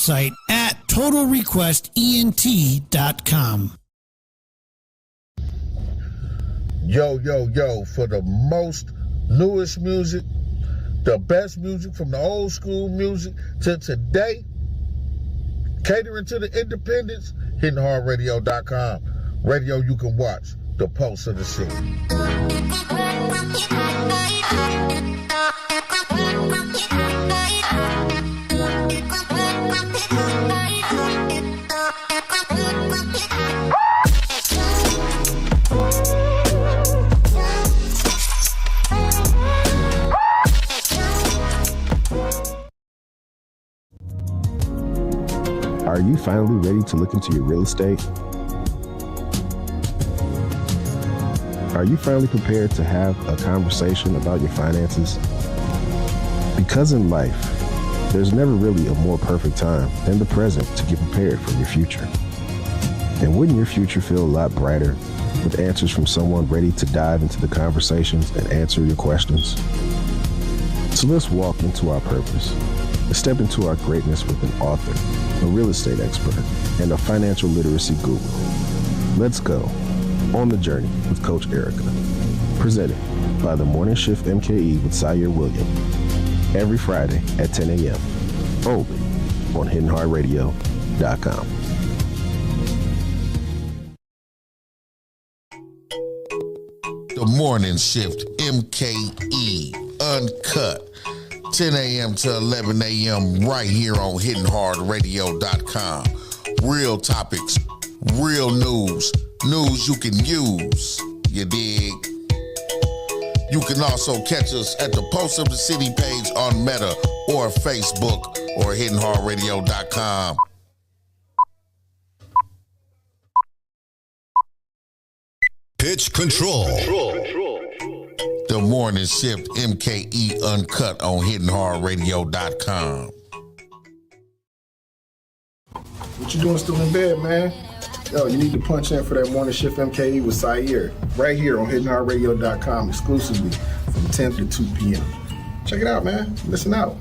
website at totalrequestent.com. Yo, for the most newest music, the best music from the old school music to today, catering to the independents, hittinghard.radio.com. Radio you can watch, the pulse of the city. Are you finally ready to look into your real estate? Are you finally prepared to have a conversation about your finances? Because in life, there's never really a more perfect time than the present to get prepared for your future. And wouldn't your future feel a lot brighter with answers from someone ready to dive into the conversations and answer your questions? So let's walk into our purpose and step into our greatness with an author, a real estate expert, and a financial literacy guru. Let's go on the journey with Coach Erica. Presented by the Morning Shift Mke with Sire William. Every Friday at 10 a.m. Only on hittinghard.radio.com. The Morning Shift Mke Uncut. 10 a.m. to 11 a.m. right here on hittinghard.radio.com. Real topics, real news you can use, you dig? You can also catch us at the Post of the City page on Meta or Facebook or hittinghard.radio.com. Pitch control. The Morning Shift Mke Uncut on hittinghard.radio.com. What you doing still in bed, man? Yo, you need to punch in for that Morning Shift Mke with Sire right here on hittinghard.radio.com exclusively from 10 to 2 p.m. Check it out, man. Listen out.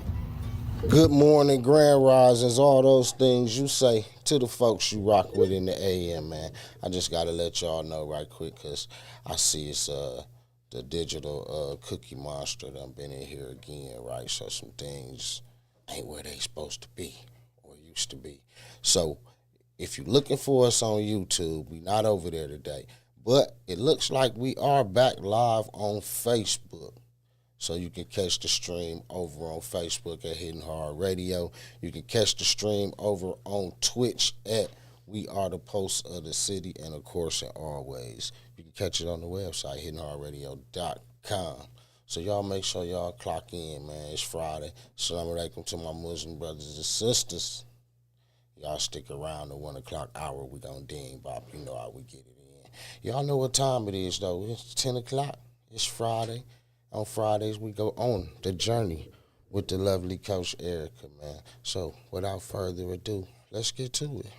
Good morning, grand risings, all those things you say to the folks you rock with in the AM, man. I just got to let y'all know right quick because I see it's the digital cookie monster done been in here again, right? So some things ain't where they supposed to be or used to be. So if you're looking for us on YouTube, we not over there today. But it looks like we are back live on Facebook. So you can catch the stream over on Facebook at Hitting Hard Radio. You can catch the stream over on Twitch at We Are the Post of the City. And, of course, in always, you can catch it on the website, hittinghardradio.com. So y'all make sure y'all clock in, man. It's Friday. Assalamu alaikum to my Muslim brothers and sisters. Y'all stick around the 1 o'clock hour. We gonna ding bop. You know how we get it in. Y'all know what time it is, though. It's 10 o'clock. It's Friday. On Fridays, we go on the journey with the lovely Coach Erica, man. So without further ado, let's get to it.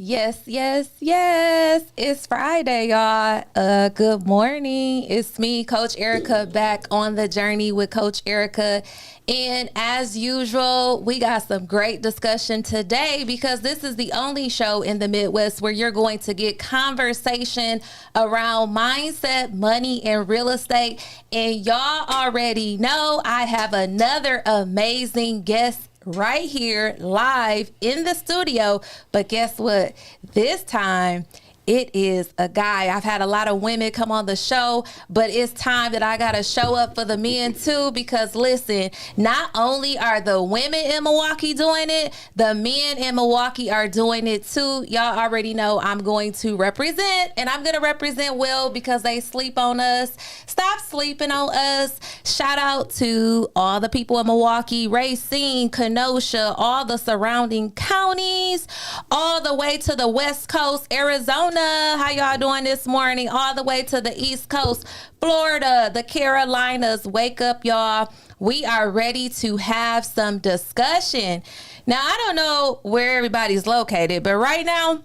Yes. It's Friday, y'all. Good morning. It's me, Coach Erica, back on the journey with Coach Erica. And as usual, we got some great discussion today because this is the only show in the Midwest where you're going to get conversation around mindset, money, and real estate. And y'all already know I have another amazing guest right here live in the studio. But guess what? This time it is a guy. I've had a lot of women come on the show, but it's time that I got to show up for the men too, because listen, not only are the women in Milwaukee doing it, the men in Milwaukee are doing it too. Y'all already know I'm going to represent, and I'm going to represent well because they sleep on us. Stop sleeping on us. Shout out to all the people in Milwaukee, Racine, Kenosha, all the surrounding counties, all the way to the West Coast, Arizona. How y'all doing this morning? All the way to the East Coast, Florida, the Carolinas. Wake up, y'all. We are ready to have some discussion. Now, I don't know where everybody's located, but right now,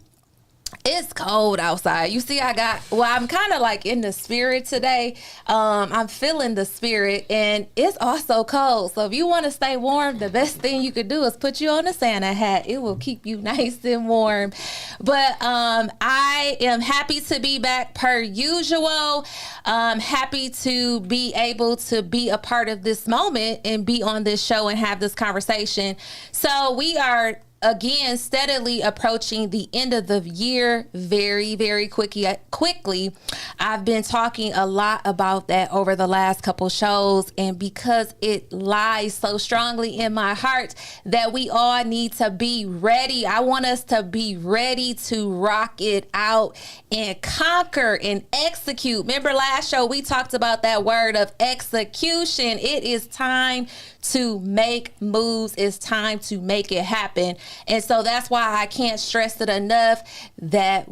It's cold outside. You see, I'm kind of like in the spirit today. I'm feeling the spirit, and it's also cold. So if you want to stay warm, the best thing you could do is put you on a Santa hat. It will keep you nice and warm. But I am happy to be back per usual. Happy to be able to be a part of this moment and be on this show and have this conversation. So we are again steadily approaching the end of the year very, very quickly. I've been talking a lot about that over the last couple shows, and because it lies so strongly in my heart that we all need to be ready. I want us to be ready to rock it out and conquer and execute. Remember last show we talked about that word of execution. It is time to make moves. It's time to make it happen. And so that's why I can't stress it enough that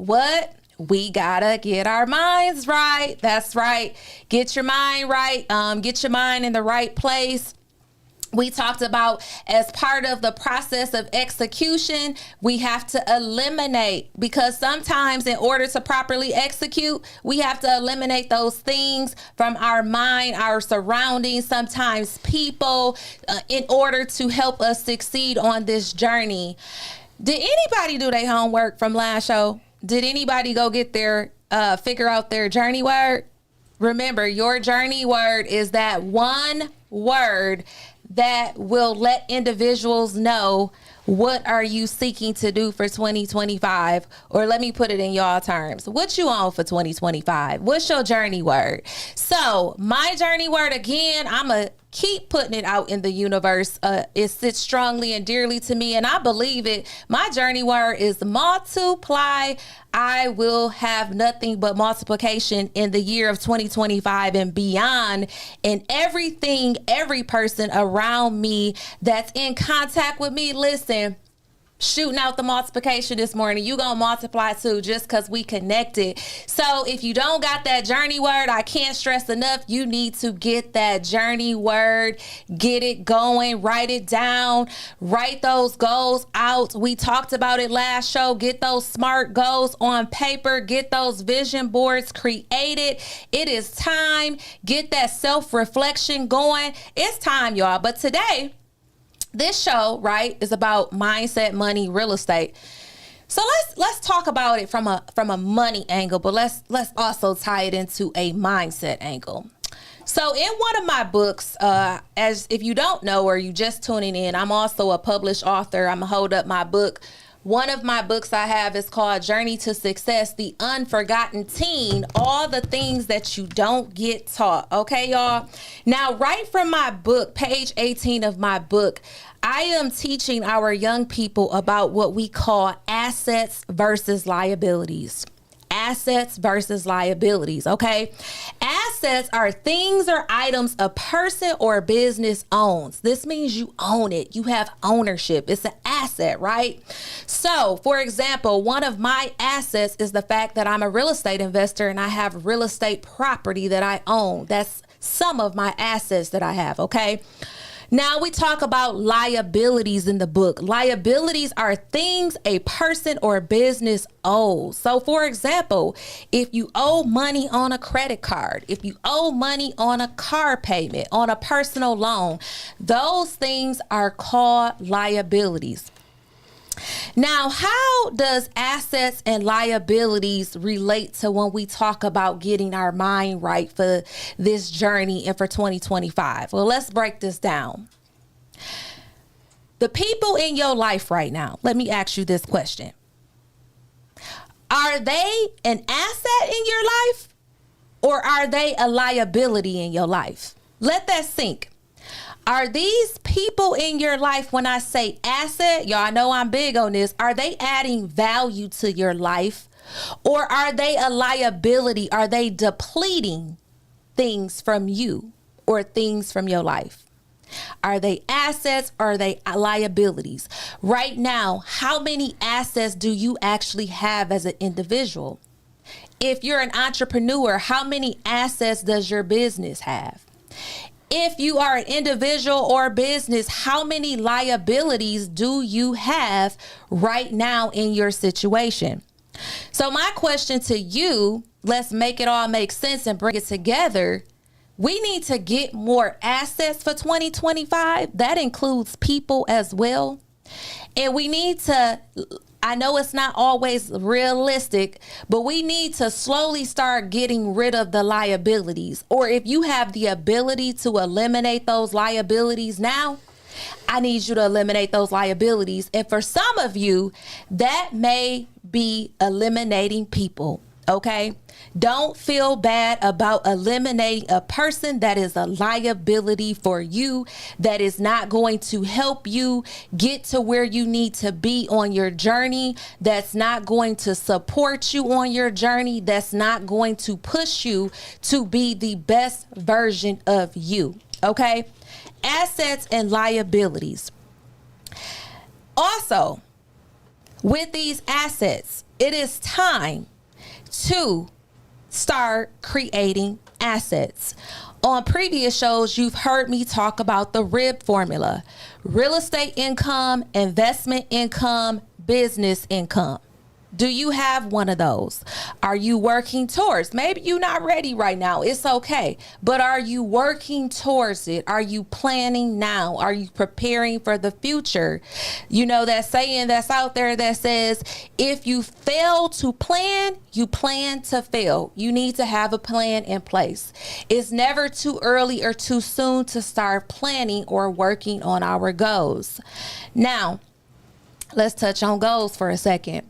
we gotta get our minds right. That's right. Get your mind right. Get your mind in the right place. We talked about, as part of the process of execution, we have to eliminate, because sometimes in order to properly execute, we have to eliminate those things from our mind, our surroundings, sometimes people, in order to help us succeed on this journey. Did anybody do their homework from last show? Did anybody go get figure out their journey word? Remember, your journey word is that one word that will let individuals know what are you seeking to do for 2025, or let me put it in y'all terms. What you on for 2025? What's your journey word? So my journey word, again, I'm a keep putting it out in the universe. It sits strongly and dearly to me, and I believe it. My journey word is multiply. I will have nothing but multiplication in the year of 2025 and beyond. And everything, every person around me that's in contact with me, listen, shooting out the multiplication this morning. You gonna multiply too, just because we connected. So if you don't got that journey word, I can't stress enough, you need to get that journey word, get it going, write it down, write those goals out. We talked about it last show. Get those SMART goals on paper, get those vision boards created. It is time. Get that self-reflection going. It's time, y'all. But today, this show, right, is about mindset, money, real estate. So let's talk about it from a money angle, but let's also tie it into a mindset angle. So in one of my books, as if you don't know or you just tuning in, I'm also a published author. I'm gonna hold up my book. One of my books I have is called Journey to Success, The Unforgotten Teen, All the Things That You Don't Get Taught. Okay, y'all? Now, right from my book, page 18 of my book, I am teaching our young people about what we call assets versus liabilities. Assets versus liabilities, okay? Assets are things or items a person or business owns. This means you own it. You have ownership. It's an asset, right? So, for example, one of my assets is the fact that I'm a real estate investor and I have real estate property that I own. That's some of my assets that I have, okay? Now we talk about liabilities in the book. Liabilities are things a person or business owes. So for example, if you owe money on a credit card, if you owe money on a car payment, on a personal loan, those things are called liabilities. Now, how does assets and liabilities relate to when we talk about getting our mind right for this journey and for 2025? Well, let's break this down. The people in your life right now, let me ask you this question. Are they an asset in your life, or are they a liability in your life? Let that sink. Are these people in your life, when I say asset, y'all know I'm big on this, are they adding value to your life, or are they a liability? Are they depleting things from you or things from your life? Are they assets or are they liabilities? Right now, how many assets do you actually have as an individual? If you're an entrepreneur, how many assets does your business have? If you are an individual or business, how many liabilities do you have right now in your situation? So my question to you, let's make it all make sense and bring it together. We need to get more assets for 2025. That includes people as well. And we need to, I know it's not always realistic, but we need to slowly start getting rid of the liabilities. Or if you have the ability to eliminate those liabilities now, I need you to eliminate those liabilities. And for some of you, that may be eliminating people. Okay? Don't feel bad about eliminating a person that is a liability for you, that is not going to help you get to where you need to be on your journey, that's not going to support you on your journey, that's not going to push you to be the best version of you. Okay? Assets and liabilities. Also, with these assets, it is time to start creating assets. On previous shows, you've heard me talk about the RIB formula: real estate income, investment income, business income. Do you have one of those? Are you working towards? Maybe you're not ready right now. It's okay. But are you working towards it? Are you planning now? Are you preparing for the future? You know that saying that's out there that says, if you fail to plan, you plan to fail. You need to have a plan in place. It's never too early or too soon to start planning or working on our goals. Now, let's touch on goals for a second.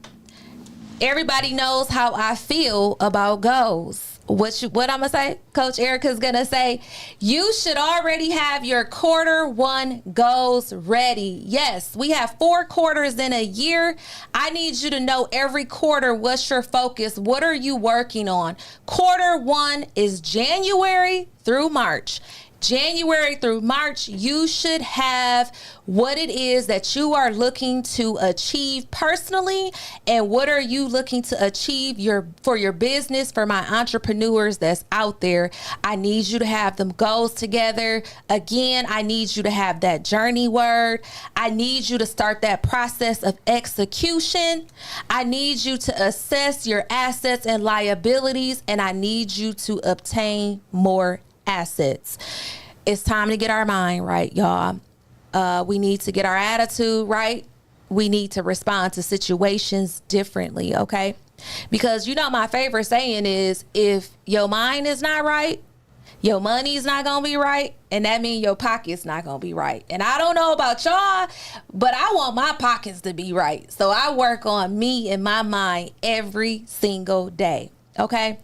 Everybody knows how I feel about goals. What I'm going to say? Coach Erica's going to say, you should already have your Q1 goals ready. Yes, we have 4 quarters in a year. I need you to know every quarter, what's your focus? What are you working on? Q1 is January through March. January through March, you should have what it is that you are looking to achieve personally, and what are you looking to achieve for your business, for my entrepreneurs that's out there. I need you to have them goals together. Again, I need you to have that journey word. I need you to start that process of execution. I need you to assess your assets and liabilities, and I need you to obtain more assets. It's time to get our mind right, y'all. We need to get our attitude right. We need to respond to situations differently, okay? Because you know my favorite saying is, if your mind is not right, your money's not gonna be right, and that means your pocket's not gonna be right. And I don't know about y'all, but I want my pockets to be right. So I work on me and my mind every single day, okay?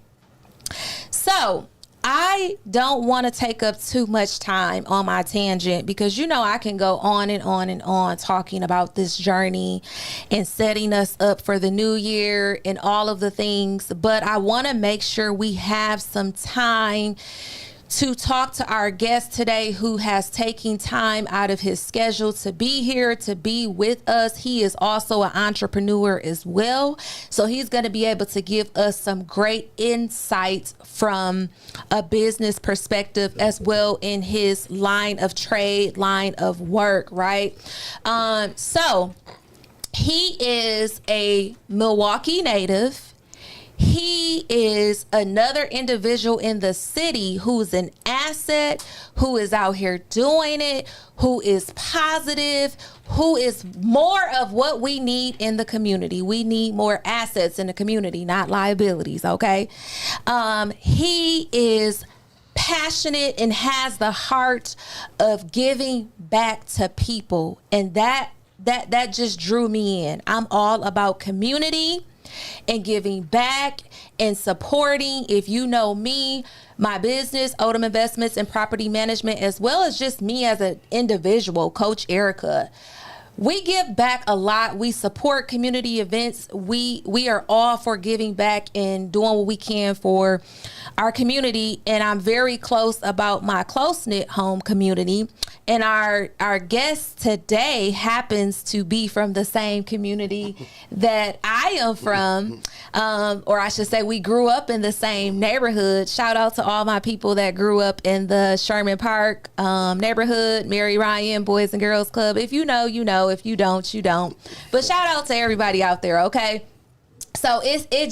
So I don't want to take up too much time on my tangent, because you know I can go on and on and on talking about this journey and setting us up for the new year and all of the things. But I want to make sure we have some time to talk to our guest today, who has taken time out of his schedule to be here, to be with us. He is also an entrepreneur as well. So he's going to be able to give us some great insights from a business perspective, as well in his line of trade, line of work, right? So he is a Milwaukee native. He is another individual in the city who's an asset, who is out here doing it, who is positive, who is more of what we need in the community. We need more assets in the community, not liabilities, okay? He is passionate and has the heart of giving back to people, and that just drew me in. I'm all about community and giving back and supporting. If you know me, my business, Odom Investments and Property Management, as well as just me as an individual, Coach Erica, we give back a lot. We support community events. We are all for giving back and doing what we can for our community. And I'm very close about my close-knit home community. And our guest today happens to be from the same community that I am from, or I should say we grew up in the same neighborhood. Shout out to all my people that grew up in the Sherman Park neighborhood, Mary Ryan Boys and Girls Club. If you know, you know. If you don't, you don't. But shout out to everybody out there, okay? So it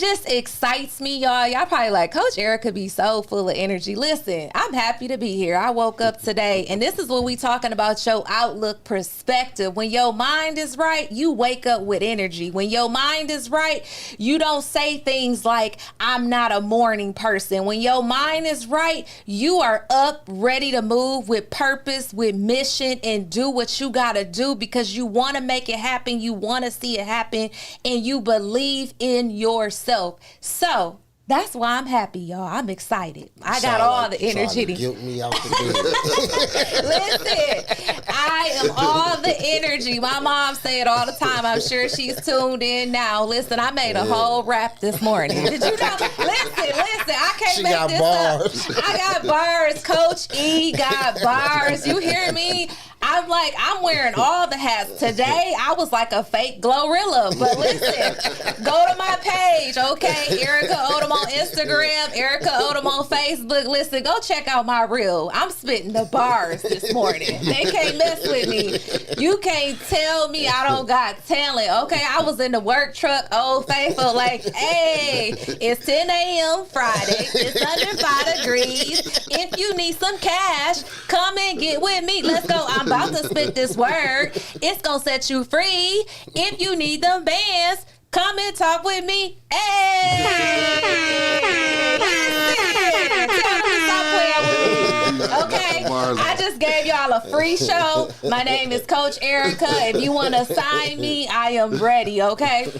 just excites me, y'all. Y'all probably like, Coach Erica be so full of energy. Listen, I'm happy to be here. I woke up today, and this is what we talking about, your outlook perspective. When your mind is right, you wake up with energy. When your mind is right, you don't say things like, I'm not a morning person. When your mind is right, you are up, ready to move with purpose, with mission, and do what you got to do because you want to make it happen. You want to see it happen, and you believe in yourself. So that's why I'm happy, y'all. I'm excited. I got all the energy to guilt me out the bed. Listen, I am all the energy. My mom say it all the time. I'm sure she's tuned in now. Listen, I made a whole rap this morning. Did you know? Listen, I can't make this bars. up. I got bars. Coach E got bars. You hear me? I'm wearing all the hats. Today, I was like a fake Glorilla. But listen, go to my page, okay? Erica Odom on Instagram, Erica Odom on Facebook. Listen, go check out my reel. I'm spitting the bars this morning. They can't mess with me. You can't tell me I don't got talent, okay? I was in the work truck, Old Faithful, like, hey, it's 10 a.m. Friday. It's under 5 degrees. If you need some cash, come and get with me. Let's go. I'm about to spit this word. It's gonna set you free. If you need them bands, come and talk with me. Hey! Stop playing with me. Okay? I just gave y'all a free show. My name is Coach Erica. If you want to sign me, I am ready, okay?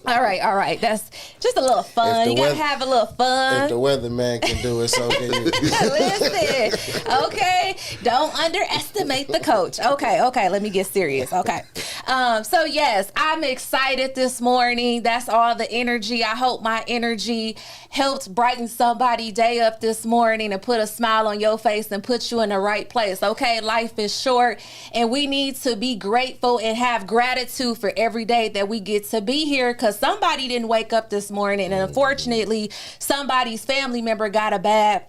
All right. That's just a little fun. You got to have a little fun. If the weatherman can do it, so can you. Listen, okay? Don't underestimate the coach. Okay, let me get serious, okay? So yes, I'm excited this morning. That's all the energy. I hope my energy helped brighten somebody's day up this morning and put a smile on your face and put you in the right place, okay? Life is short, and we need to be grateful and have gratitude for every day that we get to be here because somebody didn't wake up this morning, and unfortunately, somebody's family member got a bad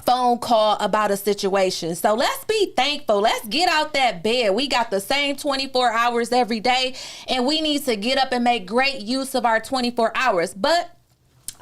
phone call about a situation. So let's be thankful. Let's get out that bed. We got the same 24 hours every day, and we need to get up and make great use of our 24 hours. But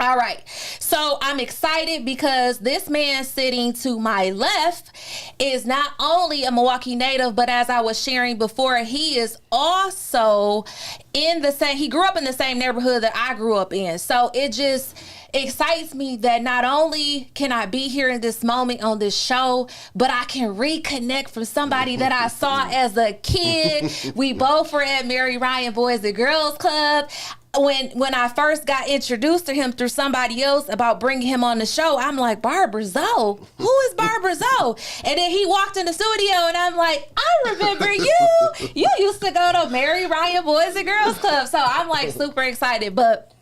all right, so I'm excited because this man sitting to my left is not only a Milwaukee native, but as I was sharing before, he is also he grew up in the same neighborhood that I grew up in. So it just excites me that not only can I be here in this moment on this show, but I can reconnect from somebody that I saw as a kid. We both were at Mary Ryan Boys and Girls Club. When I first got introduced to him through somebody else about bringing him on the show, I'm like, Barbara Zoe? Who is Barbara Zoe? And then he walked in the studio and I'm like, I remember you. You used to go to Mary Ryan Boys and Girls Club. So I'm like super excited. But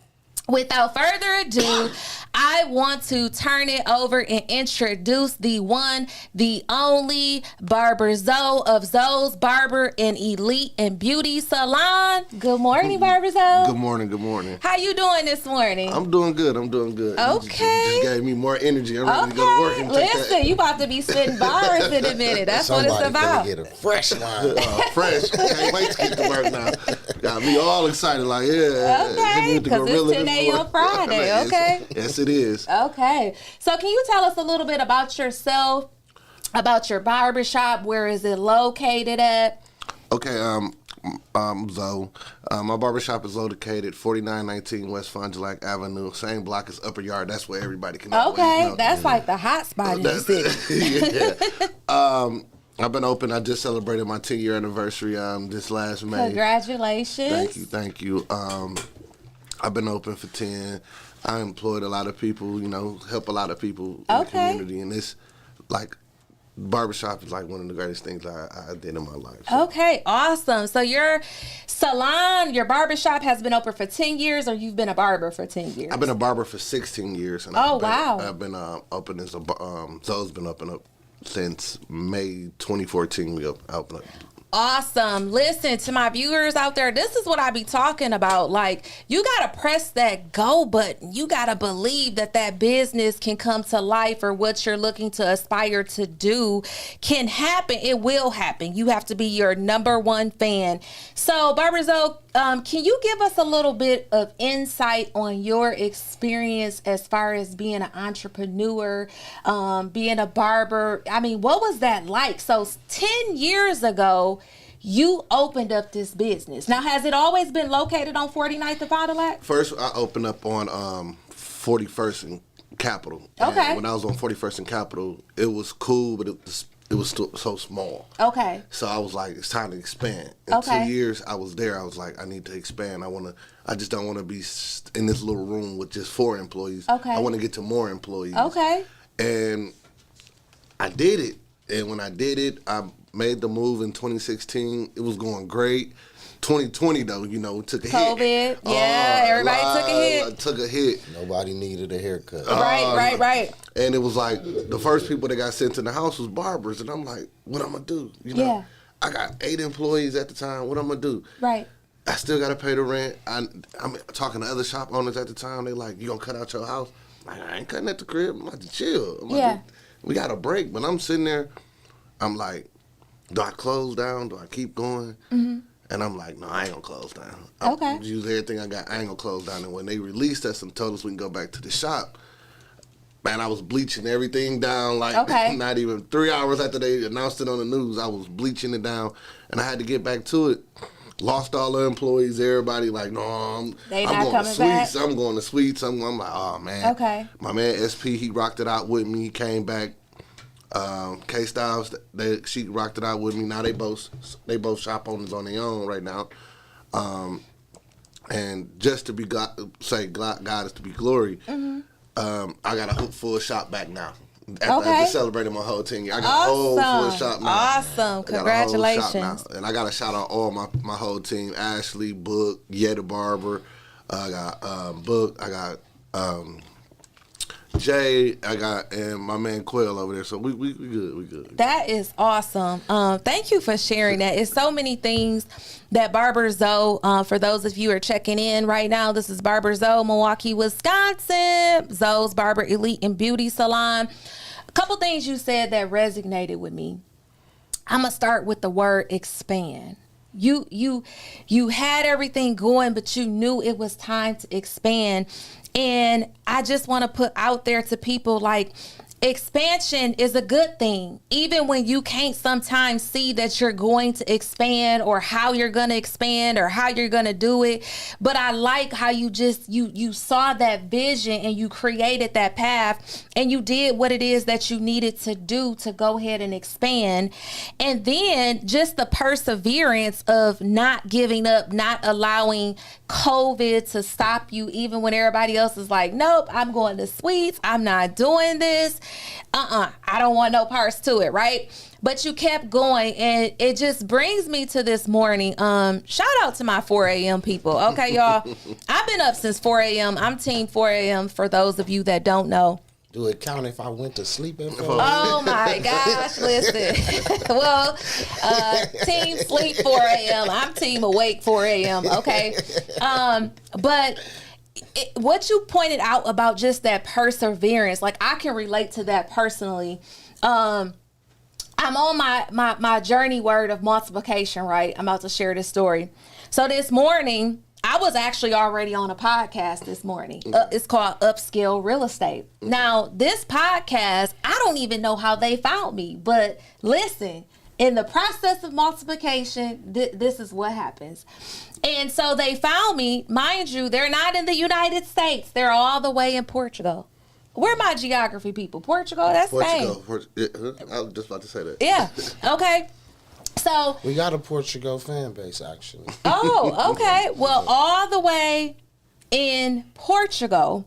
without further ado, I want to turn it over and introduce the one, the only Barbara Zoe of Zoe's Barber and Elite and Beauty Salon. Good morning, Barbara Zoe. Good morning. How you doing this morning? I'm doing good. Okay. You just gave me more energy. I'm ready to go to work and take Listen, you about to be spitting bars in a minute. That's what it's about. Get a fresh line. Fresh. Can't wait to get to work now. Got me all excited. Like, yeah. Okay, because it's 10 a.m. Friday. Okay. Yes, it is. Okay. So can you tell us a little bit about yourself, about your barbershop? Where is it located at? Okay, Zoe. My barbershop is located 4919 West Fond du Lac Avenue, same block as Upper Yard. That's where everybody can always know. That's like the hot spot in the city. Yeah. I've been open. I just celebrated my 10-year anniversary this last May. Congratulations. Thank you. I've been open for 10. I employed a lot of people, help a lot of people in the community. And it's like, barbershop is like one of the greatest things I did in my life. So. Okay, awesome. So your salon, your barbershop has been open for 10 years, or you've been a barber for 10 years? I've been a barber for 16 years. And wow. I've been open as Zoe's been open up since May 2014. We opened up. awesome. Listen, to my viewers out there, this is what I be talking about. Like, you got to press that go button. You got to believe that that business can come to life, or what you're looking to aspire to do can happen. It will happen. You have to be your number one fan. So, Barbara Zoe, can you give us a little bit of insight on your experience as far as being an entrepreneur, being a barber? I mean, what was that like? So 10 years ago, you opened up this business. Now, has it always been located on 49th and Fond du Lac? First, I opened up on 41st and Capitol. Okay. And when I was on 41st and Capitol, it was cool, but it was still so small. Okay. So I was like, it's time to expand. In Okay. 2 years, I was there. I was like, I need to expand. I just don't want to be in this little room with just 4 employees. Okay. I want to get to more employees. Okay. And I did it. And when I did it, I made the move in 2016. It was going great. 2020 though, took a hit. COVID, yeah, everybody took a hit. I took a hit. Nobody needed a haircut. Right. And it was like the first people that got sent to the house was barbers, and I'm like, what I'm gonna do? Yeah. I got 8 employees at the time. What I'm gonna do? Right. I still gotta pay the rent. I'm talking to other shop owners at the time. They like, you gonna cut out your house? I'm like, I ain't cutting at the crib. I'm about to chill. We got a break, but I'm sitting there. I'm like, do I close down? Do I keep going? Mm-hmm. And I'm like, no, I ain't gonna close down. Okay. Use everything I got. I ain't gonna close down. And when they released us and told us we can go back to the shop, man, I was bleaching everything down. Like, not even 3 hours after they announced it on the news, I was bleaching it down, and I had to get back to it. Lost all the employees. Everybody like, no, I'm going to Sweets. I'm going to Sweets. I'm like, oh man. Okay. My man SP, he rocked it out with me. He came back. K Styles, she rocked it out with me. Now they both shop owners on their own right now. And just to be God is to be glory. Mm-hmm. I got a full shop back now. After I just celebrated my whole 10 years. I got a whole full shop now. Awesome. Congratulations. And I got to shout out all my whole team. Ashley, Book, Yetta Barber. I got Book. I got Jay, and my man Quail over there. So we good. That is awesome. Thank you for sharing that. It's so many things that Barber Zoe, for those of you who are checking in right now, this is Barber Zoe, Milwaukee, Wisconsin. Zoe's Barber Elite and Beauty Salon. A couple things you said that resonated with me. I'm going to start with the word expand. You had everything going, but you knew it was time to expand. And I just want to put out there to people, like, expansion is a good thing, even when you can't sometimes see that you're going to expand or how you're going to expand or how you're going to do it. But I like how you just, you saw that vision and you created that path and you did what it is that you needed to do to go ahead and expand. And then just the perseverance of not giving up, not allowing COVID to stop you, even when everybody else is like, nope, I'm going to Sweets, I'm not doing this. I don't want no parts to it, right? But you kept going, and it just brings me to this morning. Shout out to my 4 a.m. people. Okay, y'all. I've been up since 4 a.m. I'm team 4 a.m. for those of you that don't know. Do it count if I went to sleep at 4? Oh my gosh, listen. Well, team sleep 4 a.m. I'm team awake 4 a.m. Okay. But what you pointed out about just that perseverance, like, I can relate to that personally. I'm on my journey word of multiplication, right? I'm about to share this story. So this morning, I was actually already on a podcast this morning. It's called Upscale Real Estate. Now, this podcast, I don't even know how they found me, but listen, in the process of multiplication, this is what happens. And so they found me. Mind you, they're not in the United States. They're all the way in Portugal. Where are my geography people? Portugal? That's Spain. I was just about to say that. Yeah. Okay. So we got a Portugal fan base, actually. Oh, okay. Well, all the way in Portugal,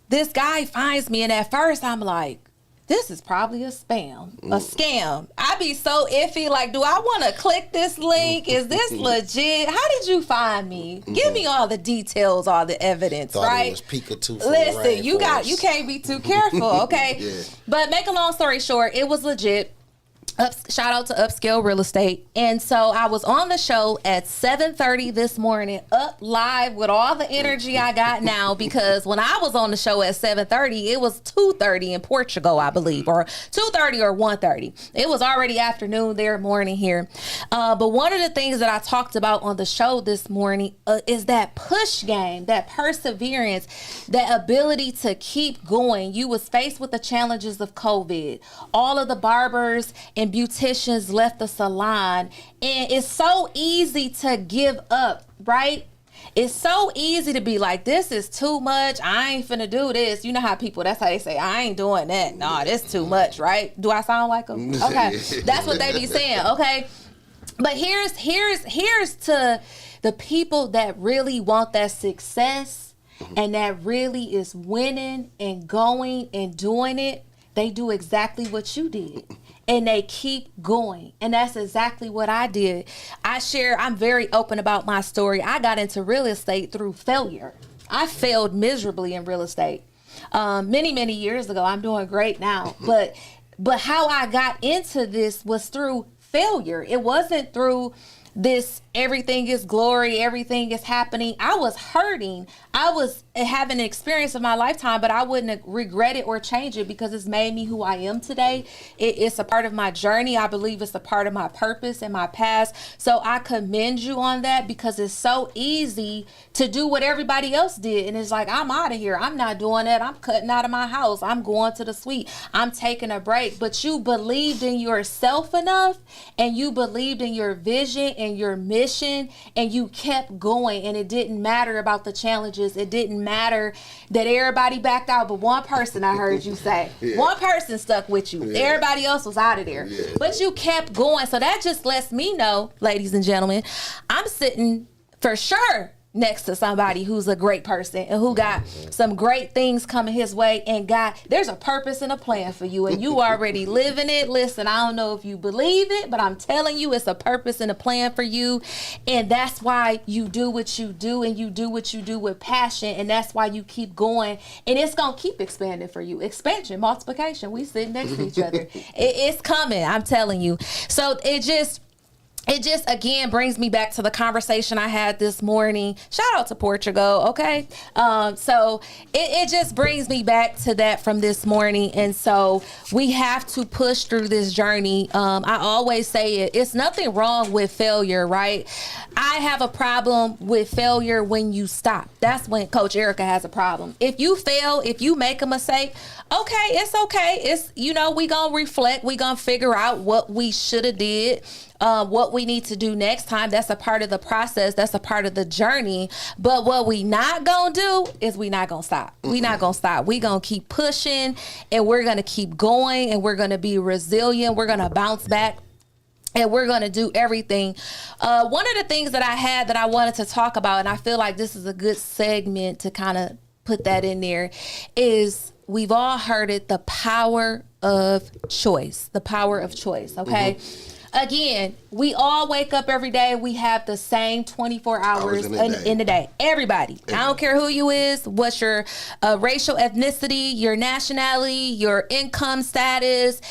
this guy finds me, and at first I'm like, this is probably a scam. I be so iffy. Like, do I want to click this link? Is this legit? How did you find me? Give me all the details, all the evidence, right? It was Pikachu. Listen, you can't be too careful, okay? Yeah. But make a long story short, it was legit. Shout out to Upscale Real Estate. And so I was on the show at 7:30 this morning, up live with all the energy I got now, because when I was on the show at 7:30, it was 2:30 in Portugal, I believe, or 2:30 or 1:30. It was already afternoon there, morning here. But one of the things that I talked about on the show this morning is that push game, that perseverance, that ability to keep going. You was faced with the challenges of COVID. All of the barbers and beauticians left the salon, and it's so easy to give up, right? It's so easy to be like, this is too much, I ain't finna do this. You know how people, that's how they say, I ain't doing that. Nah, this too much, right? Do I sound like them? Okay, that's what they be saying, okay? But here's to the people that really want that success and that really is winning and going and doing it. They do exactly what you did. And they keep going. And that's exactly what I did. I'm very open about my story. I got into real estate through failure. I failed miserably in real estate many years ago. I'm doing great now. But how I got into this was through failure. It wasn't through this everything is glory, everything is happening. I was hurting. I was having an experience of my lifetime, but I wouldn't regret it or change it because it's made me who I am today. It's a part of my journey. I believe it's a part of my purpose and my past. So I commend you on that, because it's so easy to do what everybody else did. And it's like, I'm out of here. I'm not doing that. I'm cutting out of my house. I'm going to the suite. I'm taking a break. But you believed in yourself enough, and you believed in your vision and your mission, and you kept going. And it didn't matter about the challenges. It didn't matter that everybody backed out, but one person, I heard you say, one person stuck with you. Everybody else was out of there, but you kept going. So that just lets me know, ladies and gentlemen, I'm sitting for sure next to somebody who's a great person and who got some great things coming his way, and there's a purpose and a plan for you, and you already living it. Listen, I don't know if you believe it, but I'm telling you, it's a purpose and a plan for you, and that's why you do what you do, and you do what you do with passion, and that's why you keep going, and it's gonna keep expanding for you. Expansion, multiplication. We sit next to each other. It's coming, I'm telling you. So it just again brings me back to the conversation I had this morning. Shout out to Portugal, okay? So it just brings me back to that from this morning. And so we have to push through this journey. I always say it's nothing wrong with failure, right? I have a problem with failure when you stop. That's when Coach Erica has a problem. If you fail, if you make a mistake, okay, it's okay. It's, we gonna reflect. We gonna figure out what we should have did. What we need to do next time. That's a part of the process. That's a part of the journey. But what we not gonna do is we not gonna stop. We not gonna stop. We gonna keep pushing, and we're gonna keep going, and we're gonna be resilient. We're gonna bounce back, and we're gonna do everything. One of the things that I had that I wanted to talk about, and I feel like this is a good segment to kind of put that in there, is we've all heard it, the power of choice. The power of choice, okay? Again, we all wake up every day. We have the same 24 hours in the day. Everybody. I don't care who you is, what's your racial ethnicity, your nationality, your income status,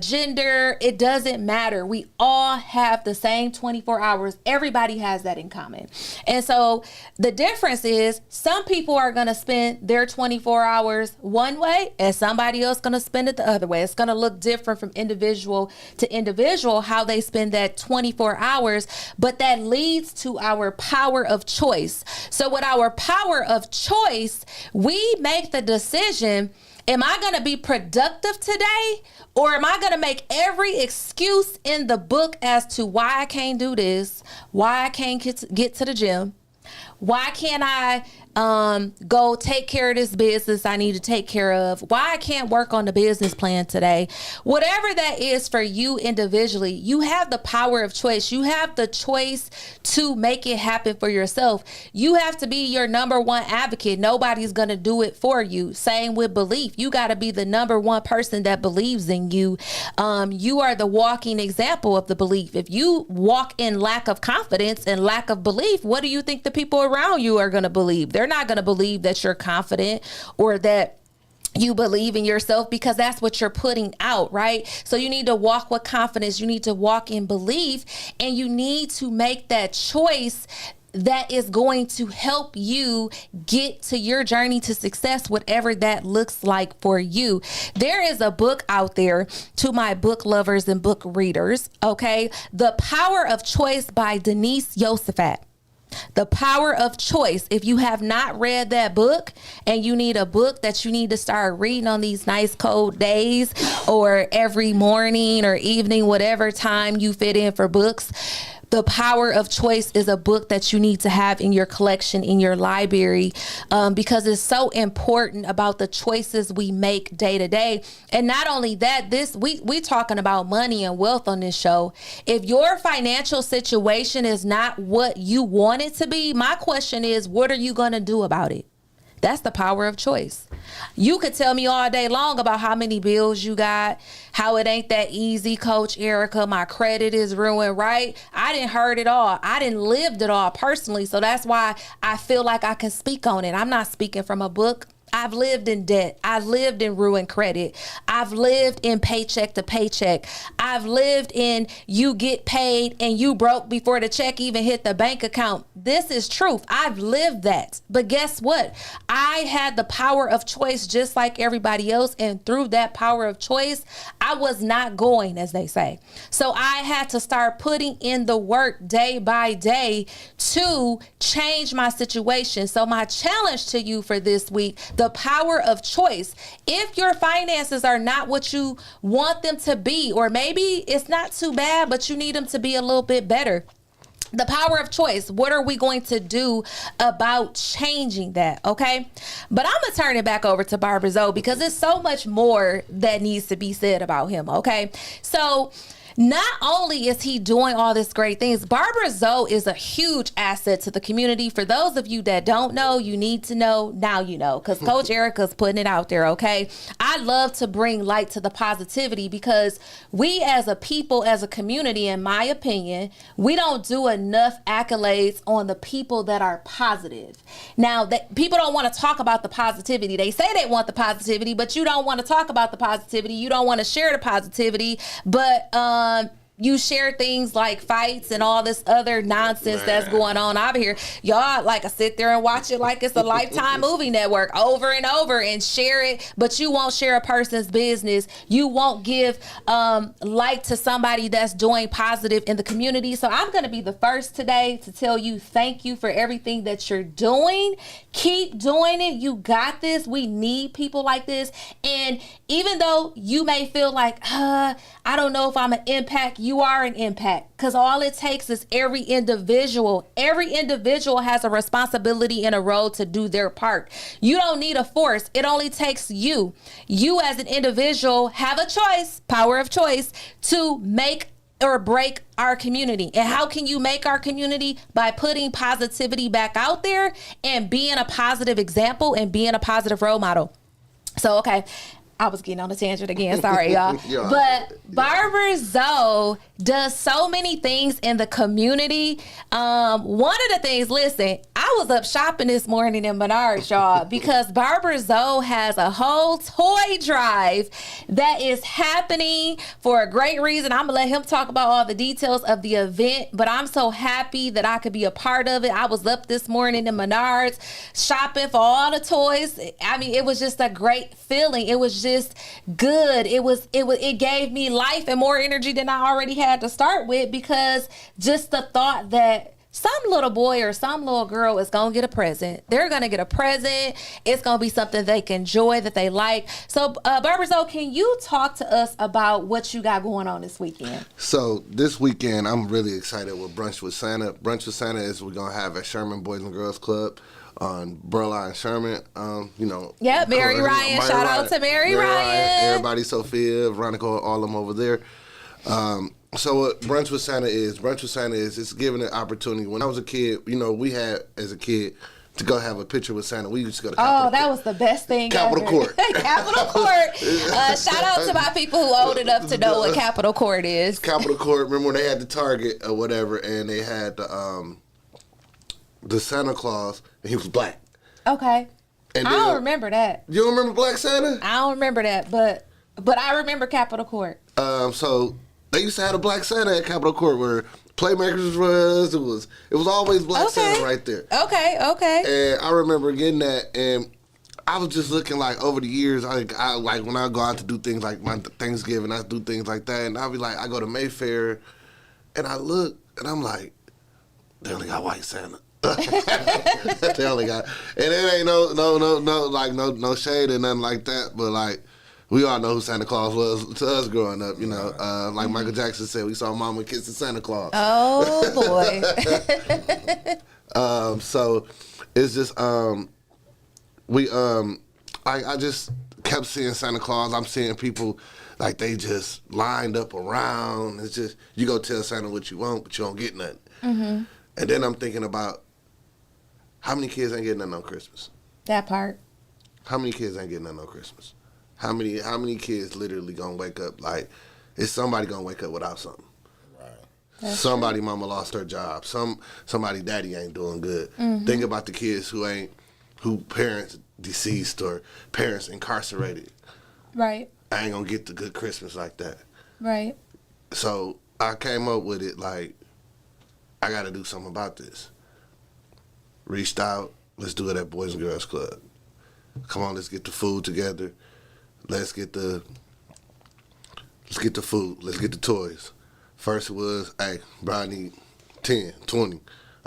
gender. It doesn't matter. We all have the same 24 hours. Everybody has that in common. And so the difference is some people are going to spend their 24 hours one way, and somebody else going to spend it the other way. It's going to look different from individual to individual how they spend that 24 hours, but that leads to our power of choice. So with our power of choice, we make the decision, am I going to be productive today, or am I going to make every excuse in the book as to why I can't do this, why I can't get to the gym, why can't I go take care of this business I need to take care of, why I can't work on the business plan today. Whatever that is for you individually, you have the power of choice. You have the choice to make it happen for yourself. You have to be your number one advocate. Nobody's going to do it for you. Same with belief. You got to be the number one person that believes in you. You are the walking example of the belief. If you walk in lack of confidence and lack of belief, what do you think the people around you are going to believe? They're not going to believe that you're confident or that you believe in yourself, because that's what you're putting out, right? So you need to walk with confidence. You need to walk in belief, and you need to make that choice that is going to help you get to your journey to success, whatever that looks like for you. There is a book out there to my book lovers and book readers, okay? The Power of Choice by Denise Yosefat. The Power of Choice. If you have not read that book and you need a book that you need to start reading on these nice cold days or every morning or evening, whatever time you fit in for books, The Power of Choice is a book that you need to have in your collection, in your library, because it's so important about the choices we make day to day. And not only that, we talking about money and wealth on this show. If your financial situation is not what you want it to be, my question is, what are you going to do about it? That's the power of choice. You could tell me all day long about how many bills you got, how it ain't that easy, Coach Erica, my credit is ruined, right? I didn't heard it all. I didn't lived it all personally. So that's why I feel like I can speak on it. I'm not speaking from a book. I've lived in debt. I've lived in ruined credit. I've lived in paycheck to paycheck. I've lived in you get paid and you broke before the check even hit the bank account. This is truth. I've lived that. But guess what? I had the power of choice just like everybody else. And through that power of choice, I was not going, as they say. So I had to start putting in the work day by day to change my situation. So my challenge to you for this week, the power of choice. If your finances are not what you want them to be, or maybe it's not too bad, but you need them to be a little bit better. The power of choice. What are we going to do about changing that? Okay. But I'm going to turn it back over to Barbara Zoe because there's so much more that needs to be said about him. Okay. So not only is he doing all this great things, Barbara Zoe is a huge asset to the community. For those of you that don't know, you need to know. Now you know, because Coach Erica's putting it out there, okay? I love to bring light to the positivity because we as a people, as a community, in my opinion, we don't do enough accolades on the people that are positive. Now, that people don't want to talk about the positivity. They say they want the positivity, but you don't want to talk about the positivity. You don't want to share the positivity, but you share things like fights and all this other nonsense that's going on out here. Y'all like I sit there and watch it like it's a Lifetime movie network over and over and share it, but you won't share a person's business. You won't give like to somebody that's doing positive in the community. So I'm going to be the first today to tell you thank you for everything that you're doing. Keep doing it. You got this. We need people like this. And even though you may feel like, I don't know if I'm an impact, you are an impact, because all it takes is every individual has a responsibility and a role to do their part. You don't need a force. It only takes you as an individual have a choice, power of choice, to make or break our community. And how can you make our community? By putting positivity back out there and being a positive example and being a positive role model. So, okay, I was getting on a tangent again. Sorry, y'all. But Barbara Zoe does so many things in the community. One of the things, listen, I was up shopping this morning in Menards, y'all, because Barbara Zoe has a whole toy drive that is happening for a great reason. I'm going to let him talk about all the details of the event, but I'm so happy that I could be a part of it. I was up this morning in Menards shopping for all the toys. I mean, it was just a great feeling. It was just good. It gave me life and more energy than I already had to start with, because just the thought that some little boy or some little girl is going to get a present. They're going to get a present. It's going to be something they can enjoy, that they like. So, Barbara Zoe, can you talk to us about what you got going on this weekend? So, this weekend, I'm really excited with Brunch with Santa. Brunch with Santa is we're going to have at Sherman Boys and Girls Club on Burleigh and Sherman. Yeah, Mary Ryan. Shout out to Mary Ryan. Everybody, Sophia, Veronica, all of them over there. So what Brunch with Santa is it's giving an opportunity. When I was a kid, we had, as a kid, to go have a picture with Santa. We used to go to Capitol Court. That was the best thing Capitol ever. Court. Capitol Court. Shout out to my people who old enough to know what Capitol Court is. Capitol Court, remember when they had the Target or whatever, and they had the Santa Claus, and he was black. Okay. And I don't remember that. You don't remember Black Santa? I don't remember that, but I remember Capitol Court. So they used to have a Black Santa at Capitol Court where Playmakers it was always Black Santa right there. Okay. And I remember getting that, and I was just looking like over the years, I like when I go out to do things like my Thanksgiving, I do things like that, and I'll be like, I go to Mayfair, and I look, and I'm like, they only got White Santa. They only got, and it ain't no shade or nothing like that, but like we all know who Santa Claus was to us growing up, you know. Like Michael Jackson said, we saw Mama kissing Santa Claus. Oh boy. So it's just I just kept seeing Santa Claus. I'm seeing people like they just lined up around. It's just you go tell Santa what you want, but you don't get nothing. Mm-hmm. And then I'm thinking about how many kids ain't getting nothing on Christmas. That part. How many kids ain't getting nothing on Christmas? How many kids literally gonna wake up like is somebody gonna wake up without something? Right. Somebody mama lost her job. Somebody daddy ain't doing good. Mm-hmm. Think about the kids who parents deceased or parents incarcerated. Right. I ain't gonna get the good Christmas like that. Right. So I came up with it like, I gotta do something about this. Reached out, let's do it at Boys and Girls Club. Come on, let's get the food together. Let's get the food, let's get the toys. First it was, hey, bro, I need 10, 20.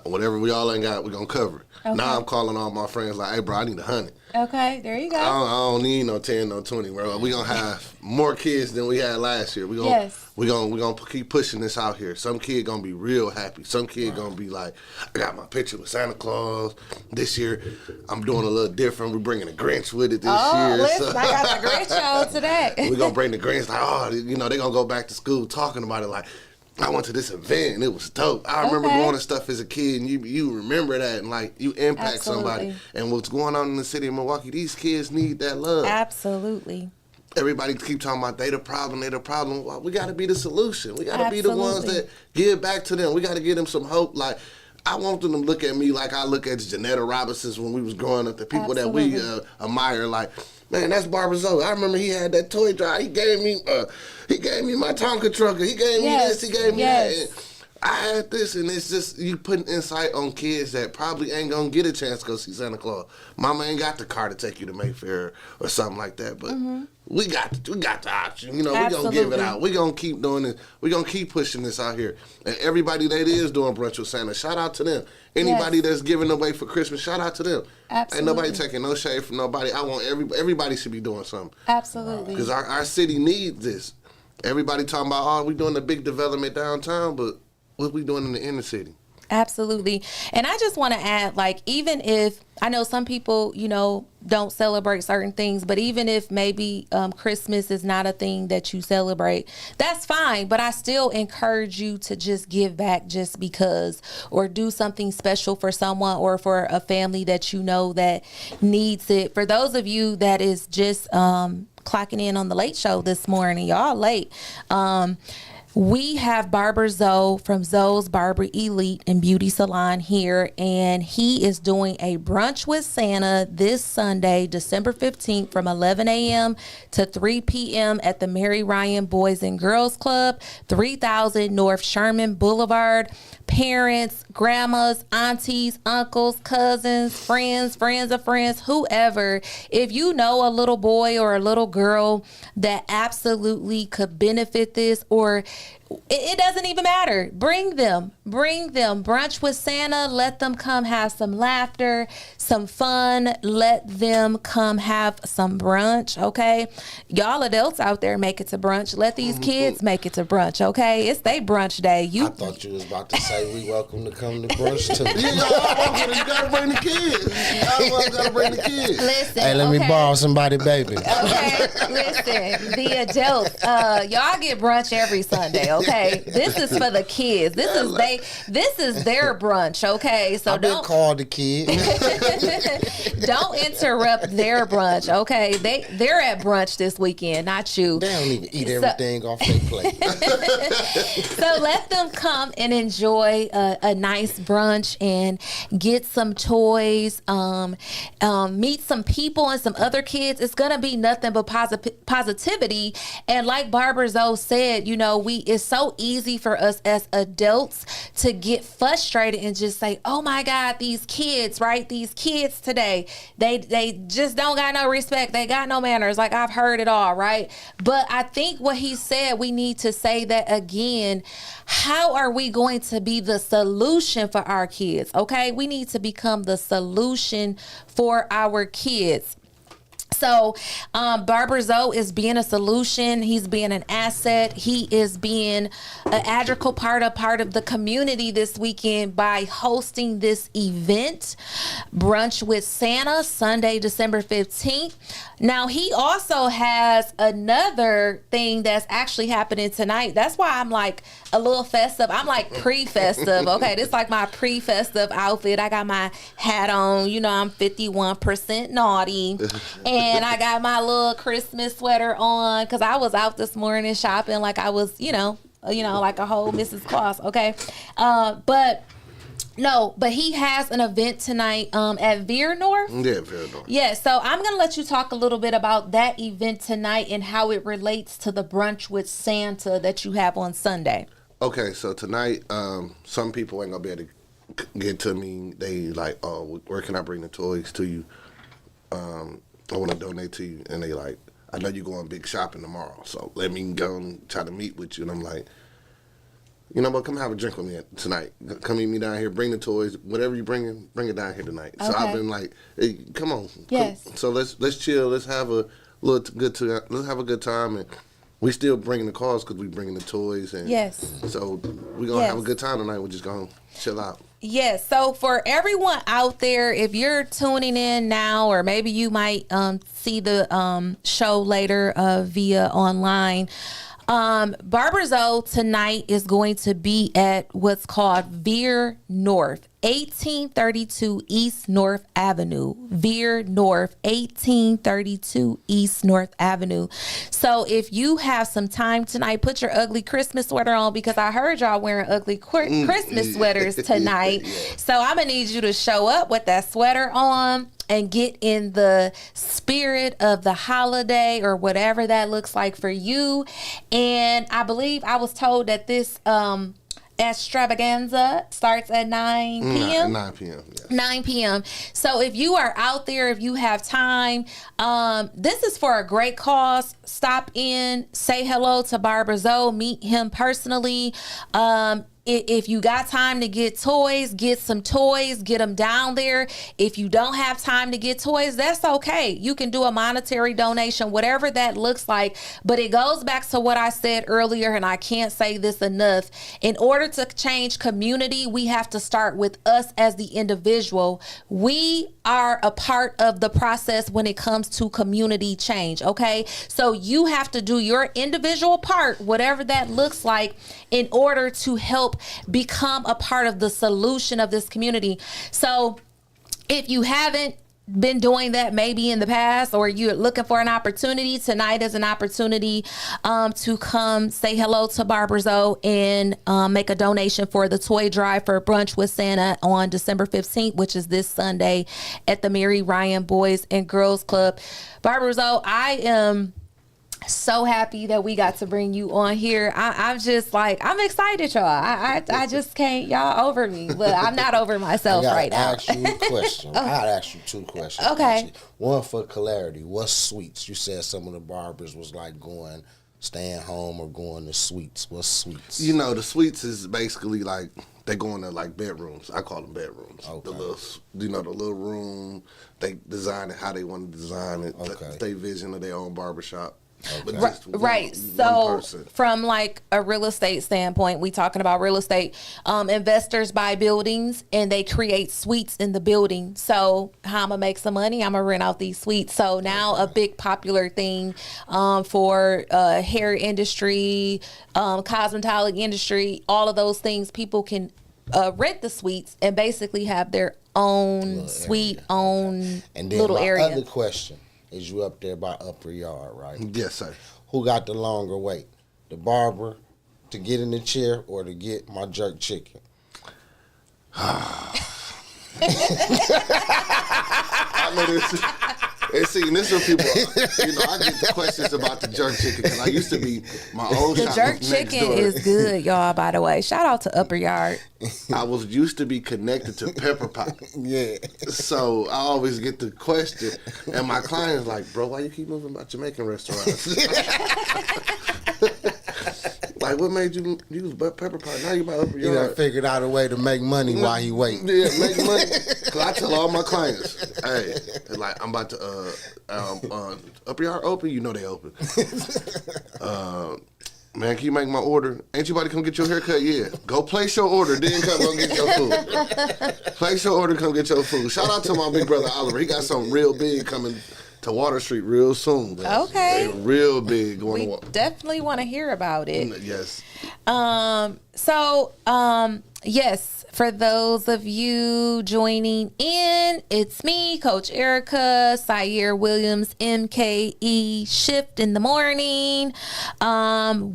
Whatever we all ain't got, we're gonna cover it. Okay. Now I'm calling all my friends like, hey, bro, I need 100. Okay, there you go. I don't need no 10, no 20, bro. We gonna have more kids than we had last year. We gonna keep pushing this out here. Some kid gonna be real happy. Some kid gonna be like, I got my picture with Santa Claus. This year, I'm doing a little different. We're bringing the Grinch with it this year. Listen, I got the Grinch on today. We're gonna bring the Grinch like, they gonna go back to school talking about it like, I went to this event and it was dope. I remember going to stuff as a kid, and you remember that, and like you impact somebody. And what's going on in the city of Milwaukee, these kids need that love. Absolutely. Everybody keep talking about they the problem. Well, we got to be the solution. We got to be the ones that give back to them. We got to give them some hope. Like, I want them to look at me like I look at Janetta Robinsons when we was growing up, the people that we admire, like, man, that's Barbara Zoe. I remember he had that toy drive. He gave me my Tonka trucker. He gave me this. He gave me that. And I had this, and it's just you putting insight on kids that probably ain't gonna get a chance to go see Santa Claus. Mama ain't got the car to take you to Mayfair or something like that, but we got the option. You know, we gonna give it out. We gonna keep doing this. We gonna keep pushing this out here. And everybody that is doing brunch with Santa, shout out to them. Anybody that's giving away for Christmas, shout out to them. Absolutely. Ain't nobody taking no shade from nobody. I want everybody should be doing something. Absolutely. Because our city needs this. Everybody talking about, we doing a big development downtown, but what we doing in the inner city? Absolutely. And I just want to add, like, even if, I know some people, don't celebrate certain things, but even if maybe Christmas is not a thing that you celebrate, that's fine. But I still encourage you to just give back just because, or do something special for someone or for a family that you know that needs it. For those of you that is just clocking in on the late show this morning, y'all late. We have Barber Zoe from Zoe's Barber Elite and Beauty Salon here, and he is doing a brunch with Santa this Sunday, December 15th from 11 a.m. to 3 p.m. at the Mary Ryan Boys and Girls Club, 3000 North Sherman Boulevard. Parents, grandmas, aunties, uncles, cousins, friends of friends, whoever, if you know a little boy or a little girl that absolutely could benefit this, or it doesn't even matter. Bring them. Brunch with Santa. Let them come have some laughter, some fun. Let them come have some brunch, okay? Y'all adults out there make it to brunch. Let these kids make it to brunch, okay? It's their brunch day. I thought you was about to say we welcome to come to brunch too. You gotta bring the kids. You gotta bring the kids. Listen, hey, let me borrow somebody, baby. Okay, listen. The adults, y'all get brunch every Sunday, okay? This is for the kids. This is their brunch, okay? So I've been called a kid. don't interrupt their brunch, okay? They're at brunch this weekend, not you. They don't even eat everything off their plate. So let them come and enjoy a nice brunch and get some toys, meet some people and some other kids. It's gonna be nothing but positivity. And like Barbara Zoe said, it's so easy for us as adults to get frustrated and just say, oh my God, these kids, right? These kids today, they just don't got no respect. They got no manners. Like, I've heard it all, right? But I think what he said, we need to say that again. How are we going to be the solution for our kids? Okay, we need to become the solution for our kids. So Barbara Zoe is being a solution. He's being an asset. He is being an integral part of the community this weekend by hosting this event, Brunch with Santa, Sunday, December 15th. Now, he also has another thing that's actually happening tonight. That's why I'm like a little festive. I'm like pre-festive. Okay, this is like my pre-festive outfit. I got my hat on. I'm 51% naughty. And I got my little Christmas sweater on because I was out this morning shopping like I was, like a whole Mrs. Claus. Okay. But he has an event tonight at Veer North. Yeah, Veer North. Yeah, so I'm going to let you talk a little bit about that event tonight and how it relates to the Brunch with Santa that you have on Sunday. Okay, so tonight, some people ain't going to be able to get to me. They like, oh, where can I bring the toys to you? I want to donate to you. And they like, I know you're going big shopping tomorrow, so let me go and try to meet with you. And I'm like, but come have a drink with me tonight. Come meet me down here. Bring the toys. Whatever you bring it down here tonight. Okay. So I've been like, hey, come on. Yes. Come. So let's chill. Let's have a let's have a good time. And we still bringing the cars because we bringing the toys. And yes. So we're going to have a good time tonight. We're just going to chill out. Yes. So for everyone out there, if you're tuning in now, or maybe you might see the show later via online, Barbara Zoe tonight is going to be at what's called Veer North, 1832 East North Avenue. Veer North, 1832 East North Avenue. So if you have some time tonight, put your ugly Christmas sweater on, because I heard y'all wearing ugly Christmas sweaters tonight. So I'm going to need you to show up with that sweater on and get in the spirit of the holiday or whatever that looks like for you. And I believe I was told that this extravaganza starts at 9 p.m. 9 p.m. Yes. 9 p.m. So if you are out there, if you have time, this is for a great cause. Stop in, say hello to Barbara Zoe, meet him personally. If you got time to get toys, get some toys, get them down there. If you don't have time to get toys, that's okay. You can do a monetary donation, whatever that looks like. But it goes back to what I said earlier, and I can't say this enough. In order to change community, we have to start with us as the individual. We are a part of the process when it comes to community change, okay? So you have to do your individual part, whatever that looks like, in order to help become a part of the solution of this community. So if you haven't been doing that maybe in the past, or you're looking for an opportunity, tonight is an opportunity to come say hello to Barbara Zoe and make a donation for the toy drive for Brunch with Santa on December 15th, which is this Sunday at the Mary Ryan Boys and Girls Club. Barbara Zoe, I am so happy that we got to bring you on here. I'm just like, I'm excited, y'all. I just can't, y'all over me, but I'm not over myself right now. I gotta ask you a question. I gotta ask you two questions. Okay. Actually. One for clarity. What's sweets? You said some of the barbers was like staying home or going to suites. What's suites? The suites is basically like they go into like bedrooms. I call them bedrooms. Okay. The little room. They design it how they want to design it. Okay. They vision of their own barbershop. But just Right. one So person. from like a real estate standpoint, we talking about real estate. Investors buy buildings and they create suites in the building. So how I'm gonna make some money? I'm gonna rent out these suites. So now a big popular thing for hair industry, cosmetology industry, all of those things, people can rent the suites and basically have their own suite, own And then little my area. other question is, you up there by Upper Yard, right? Yes, sir. Who got the longer wait? The barber to get in the chair or to get my jerk chicken? I know this. And see, this is what people, I get questions about the jerk chicken because I used to be my old The shop jerk was next chicken door. is good, y'all, by the way. Shout out to Upper Yard. I was used to be connected to Pepper Pot. Yeah. So I always get the question, and my clients like, bro, why you keep moving about Jamaican restaurants? Like, what made you use Pepper Pot? Now you by Upper He done Yard. figured out a way to make money while he waiting. Yeah, make money. Cause I tell all my clients, hey, like I'm about to Upper Yard open, you know they open. Man, can you make my order? Ain't you about to come get your haircut? Yeah. Go place your order, then come go get your food. Place your order, come get your food. Shout out to my big brother Oliver. He got something real big coming to Water Street real soon. Okay. They real big going We to Water. definitely want to hear about it. Yes. Yes, for those of you joining in, it's me, Coach Erica, Syer Williams, MKE, Shift in the Morning.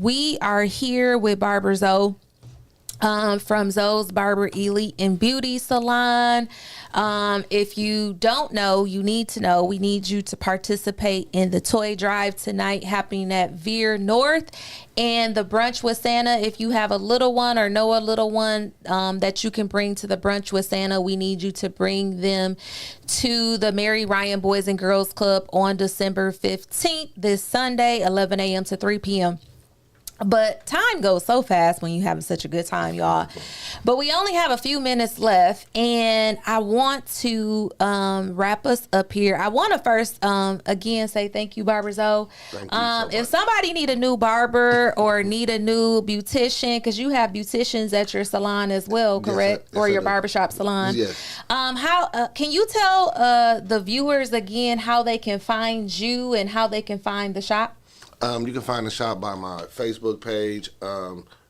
We are here with Barber Zoe. From Zoe's Barber Elite and Beauty Salon. If you don't know, you need to know. We need you to participate in the toy drive tonight happening at Veer North and the Brunch with Santa. If you have a little one or know a little one that you can bring to the Brunch with Santa, we need you to bring them to the Mary Ryan Boys and Girls Club on December 15th, this Sunday, 11 a.m. to 3 p.m. But time goes so fast when you're having such a good time, y'all. But we only have a few minutes left, and I want to wrap us up here. I want to first, again, say thank you, Barber Zoe. Thank you so much. If somebody need a new barber or need a new beautician, because you have beauticians at your salon as well, correct? Yes, or I your do. barbershop salon. Yes. How can you tell the viewers again how they can find you and how they can find the shop? You can find the shop by my Facebook page,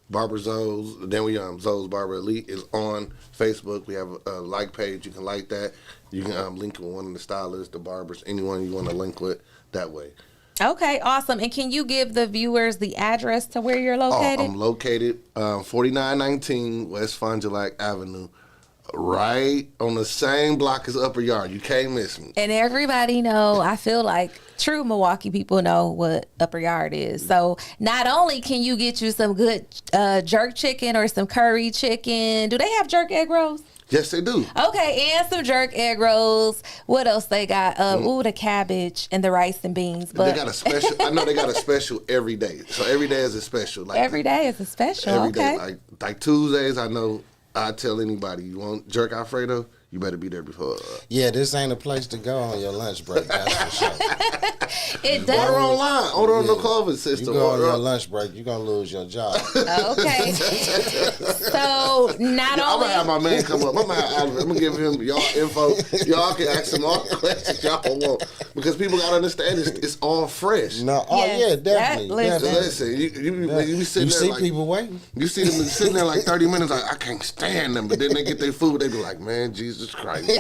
Barber Zoe's. Then we Zoe's Barber Elite is on Facebook. We have a like page. You can like that. You can link with one of the stylists, the barbers, anyone you want to link with that way. Okay, awesome. And can you give the viewers the address to where you're located? I'm located 4919 West Fond du Lac Avenue, right on the same block as Upper Yard. You can't miss me. And everybody know, I feel like true Milwaukee people know what Upper Yard is. So not only can you get you some good jerk chicken or some curry chicken, do they have jerk egg rolls? Yes, they do. Okay, and some jerk egg rolls. What else they got? The cabbage and the rice and beans. But They got a special. I know they got a special every day. So every day is a special. Like every day is a special. every Okay. day. Like Tuesdays, I know I tell anybody, you want jerk Alfredo, you better be there before. Yeah, this ain't a place to go on your lunch break, that's for sure. It Order does. online. Order on the Clover You system. go on Order your up. lunch break, you're going to lose your job. Okay. So not I'm only gonna have my man come up. I'm gonna give him y'all info. Y'all can ask him all the questions y'all want because people gotta understand it's all fresh. No, oh Yes, yeah, that- definitely. listen. definitely. Listen, you be sitting You there see like, people waiting. you see them sitting there like 30 minutes. Like I can't stand them, but then they get their food. They be like, man, Jesus Christ.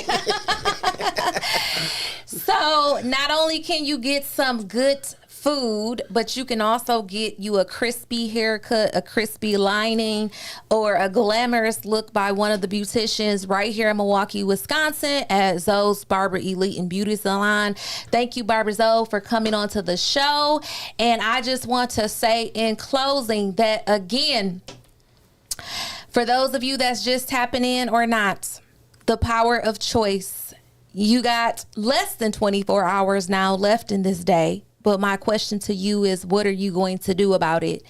So not only can you get some good food, but you can also get you a crispy haircut, a crispy lining, or a glamorous look by one of the beauticians right here in Milwaukee, Wisconsin at Zoe's Barber Elite and Beauty Salon. Thank you, Barber Zoe, for coming on to the show. And I just want to say in closing that, again, for those of you that's just tapping in or not, the power of choice. You got less than 24 hours now left in this day. But my question to you is, what are you going to do about it?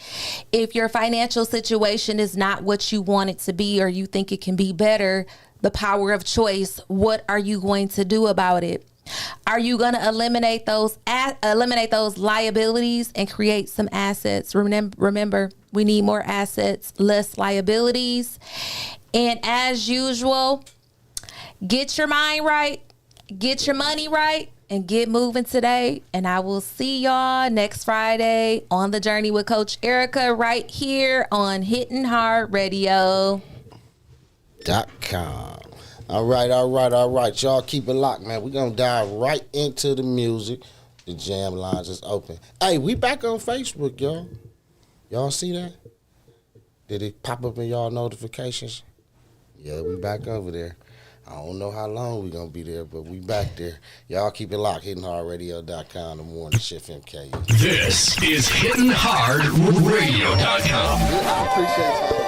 If your financial situation is not what you want it to be, or you think it can be better, the power of choice, what are you going to do about it? Are you going to eliminate those liabilities and create some assets? Remember, we need more assets, less liabilities. And as usual, get your mind right, get your money right, and get moving today. And I will see y'all next Friday on The Journey with Coach Erica right here on Hitting Hard Radio.com. All right. Y'all keep it locked, man. We're going to dive right into the music. The jam lines is open. Hey, we back on Facebook, y'all. Y'all see that? Did it pop up in y'all notifications? Yeah, we back over there. I don't know how long we going to be there, but we back there. Y'all keep it locked. HittingHardRadio.com, the Morning Shift Mke. This is HittingHardRadio.com. I appreciate y'all.